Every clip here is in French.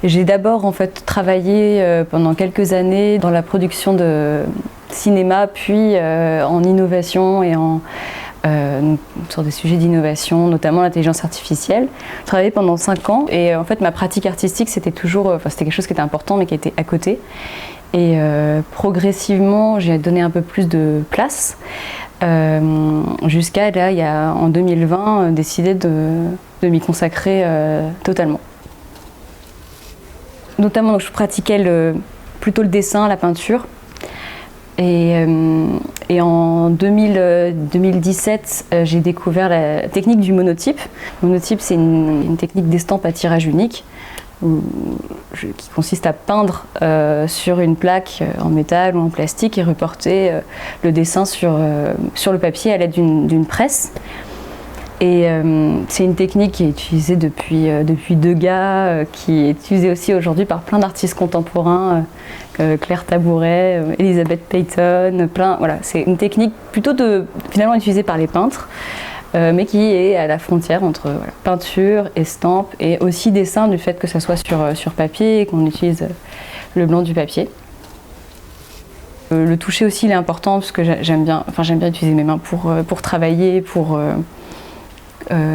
J'ai d'abord en fait travaillé pendant quelques années dans la production de cinéma, puis en innovation et sur des sujets d'innovation, notamment l'intelligence artificielle. J'ai travaillé pendant 5 ans et en fait ma pratique artistique c'était quelque chose qui était important mais qui était à côté. Et progressivement j'ai donné un peu plus de place jusqu'à là, en 2020, décider de m'y consacrer totalement. Notamment donc, je pratiquais plutôt le dessin, la peinture. Et en 2017, j'ai découvert la technique du monotype. Le monotype, c'est une technique d'estampe à tirage unique qui consiste à peindre sur une plaque en métal ou en plastique et reporter le dessin sur le papier à l'aide d'une presse. Et c'est une technique qui est utilisée depuis Degas, qui est utilisée aussi aujourd'hui par plein d'artistes contemporains, Claire Tabouret, Elizabeth Peyton, voilà. C'est une technique plutôt finalement utilisée par les peintres, mais qui est à la frontière entre peinture, estampe et aussi dessin du fait que ça soit sur papier et qu'on utilise le blanc du papier. Le toucher aussi il est important parce que j'aime bien utiliser mes mains pour travailler,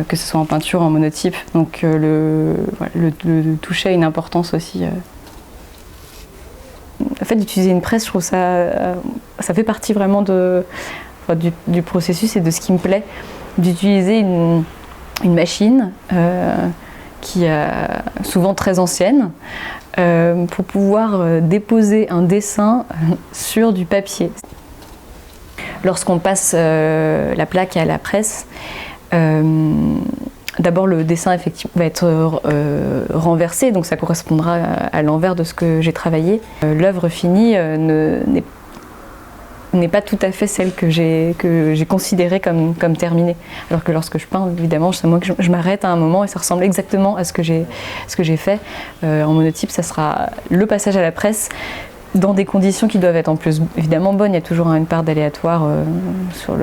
que ce soit en peinture ou en monotype. Donc le toucher a une importance aussi. En fait, d'utiliser une presse, je trouve ça fait partie vraiment du processus et de ce qui me plaît. D'utiliser une machine qui est souvent très ancienne pour pouvoir déposer un dessin sur du papier. Lorsqu'on passe la plaque à la presse, d'abord le dessin effectivement va être renversé, donc ça correspondra à l'envers de ce que j'ai travaillé. L'œuvre finie n'est pas tout à fait celle que j'ai considérée comme terminée. Alors que lorsque je peins, évidemment, je m'arrête à un moment et ça ressemble exactement à ce que j'ai fait. En monotype, ça sera le passage à la presse dans des conditions qui doivent être en plus évidemment bonnes. Il y a toujours une part d'aléatoire sur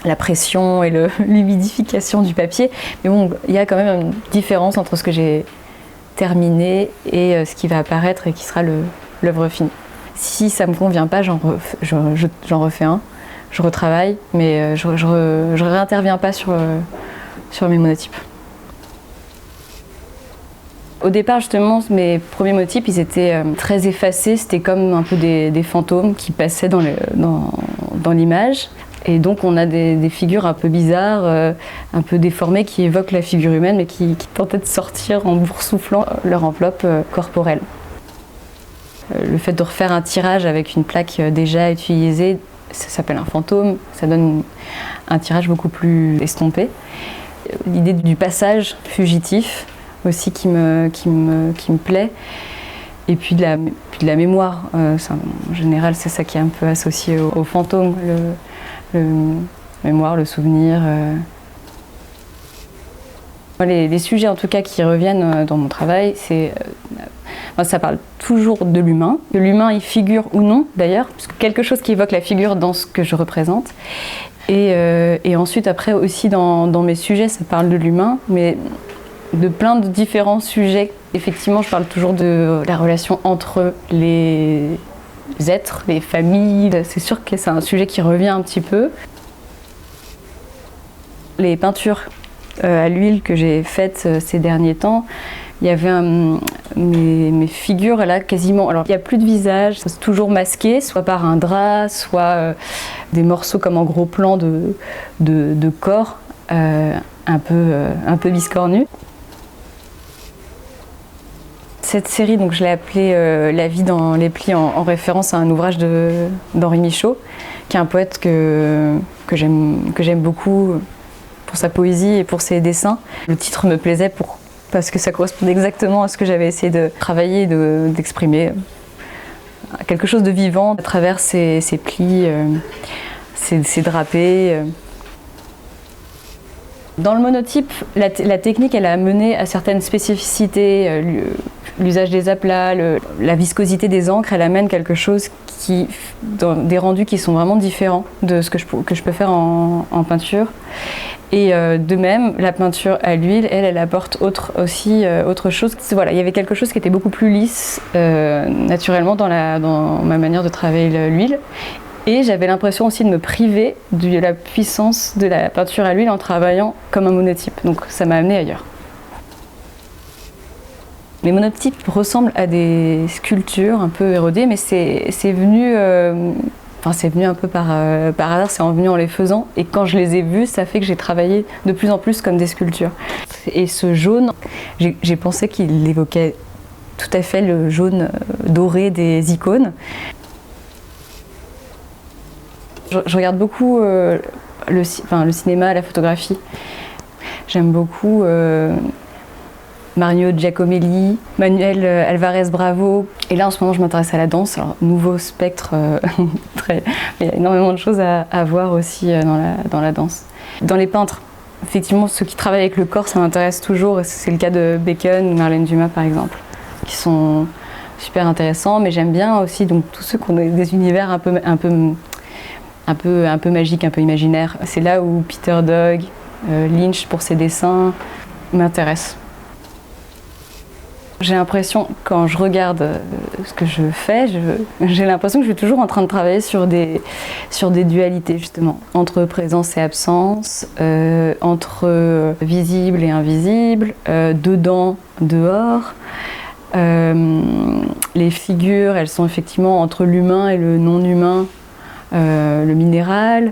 la pression et l'humidification du papier. Mais bon, il y a quand même une différence entre ce que j'ai terminé et ce qui va apparaître et qui sera l'œuvre finie. Si ça ne me convient pas, j'en refais un, je retravaille, mais je ne réinterviens pas sur mes monotypes. Au départ, justement, mes premiers monotypes, ils étaient très effacés. C'était comme un peu des fantômes qui passaient dans l'image. Et donc on a des figures un peu bizarres, un peu déformées, qui évoquent la figure humaine, mais qui tentaient de sortir en boursouflant leur enveloppe corporelle. Le fait de refaire un tirage avec une plaque déjà utilisée, ça s'appelle un fantôme, ça donne un tirage beaucoup plus estompé. L'idée du passage fugitif aussi qui me plaît. Et puis de la mémoire, en général c'est ça qui est un peu associé au fantôme. Le mémoire, le souvenir. Les sujets en tout cas qui reviennent dans mon travail, ça parle toujours de l'humain. Que l'humain il figure ou non d'ailleurs, parce que quelque chose qui évoque la figure dans ce que je représente. Et ensuite après aussi dans mes sujets, ça parle de l'humain, mais de plein de différents sujets. Effectivement, je parle toujours de la relation entre les êtres, les familles. C'est sûr que c'est un sujet qui revient un petit peu. Les peintures à l'huile que j'ai faites ces derniers temps, il y avait mes figures là quasiment. Alors il n'y a plus de visage, c'est toujours masqué, soit par un drap, soit des morceaux comme en gros plan de corps un peu biscornus. Cette série, donc, je l'ai appelée La vie dans les plis en référence à un ouvrage d'Henri Michaud, qui est un poète que j'aime beaucoup pour sa poésie et pour ses dessins. Le titre me plaisait parce que ça correspondait exactement à ce que j'avais essayé de travailler et d'exprimer. Quelque chose de vivant à travers ces plis, ces drapés. Dans le monotype, la technique elle a mené à certaines spécificités l'usage des aplats, la viscosité des encres, elle amène quelque chose dans des rendus qui sont vraiment différents de ce que je peux faire en peinture. Et de même, la peinture à l'huile, elle apporte autre chose. Voilà, il y avait quelque chose qui était beaucoup plus lisse naturellement dans ma manière de travailler l'huile. Et j'avais l'impression aussi de me priver de la puissance de la peinture à l'huile en travaillant comme un monotype. Donc ça m'a amené ailleurs. Les monotypes ressemblent à des sculptures un peu érodées, mais c'est venu un peu par hasard, c'est venu en les faisant. Et quand je les ai vus, ça fait que j'ai travaillé de plus en plus comme des sculptures. Et ce jaune, j'ai pensé qu'il évoquait tout à fait le jaune doré des icônes. Je regarde beaucoup le cinéma, la photographie. J'aime beaucoup Mario Giacomelli, Manuel Alvarez Bravo. Et là, en ce moment, je m'intéresse à la danse. Alors, nouveau spectre, il y a énormément de choses à voir aussi dans la danse. Dans les peintres, effectivement, ceux qui travaillent avec le corps, ça m'intéresse toujours. C'est le cas de Bacon ou Marlène Dumas, par exemple, qui sont super intéressants. Mais j'aime bien aussi donc, tous ceux qui ont des univers un peu magiques, un peu imaginaires. C'est là où Peter Doig, Lynch, pour ses dessins, m'intéressent. J'ai l'impression, quand je regarde ce que je fais, j'ai l'impression que je suis toujours en train de travailler sur des dualités, justement, entre présence et absence, entre visible et invisible, dedans, dehors. Les figures, elles sont effectivement entre l'humain et le non-humain, le minéral,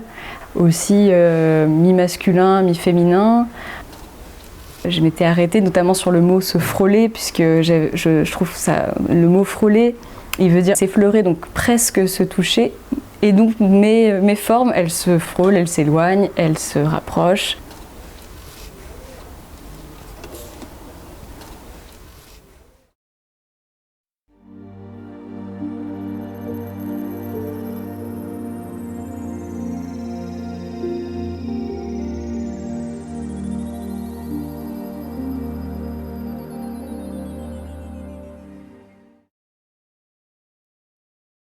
aussi mi-masculin, mi-féminin. Je m'étais arrêtée notamment sur le mot se frôler, puisque je trouve ça, le mot frôler, il veut dire s'effleurer, donc presque se toucher. Et donc mes formes, elles se frôlent, elles s'éloignent, elles se rapprochent.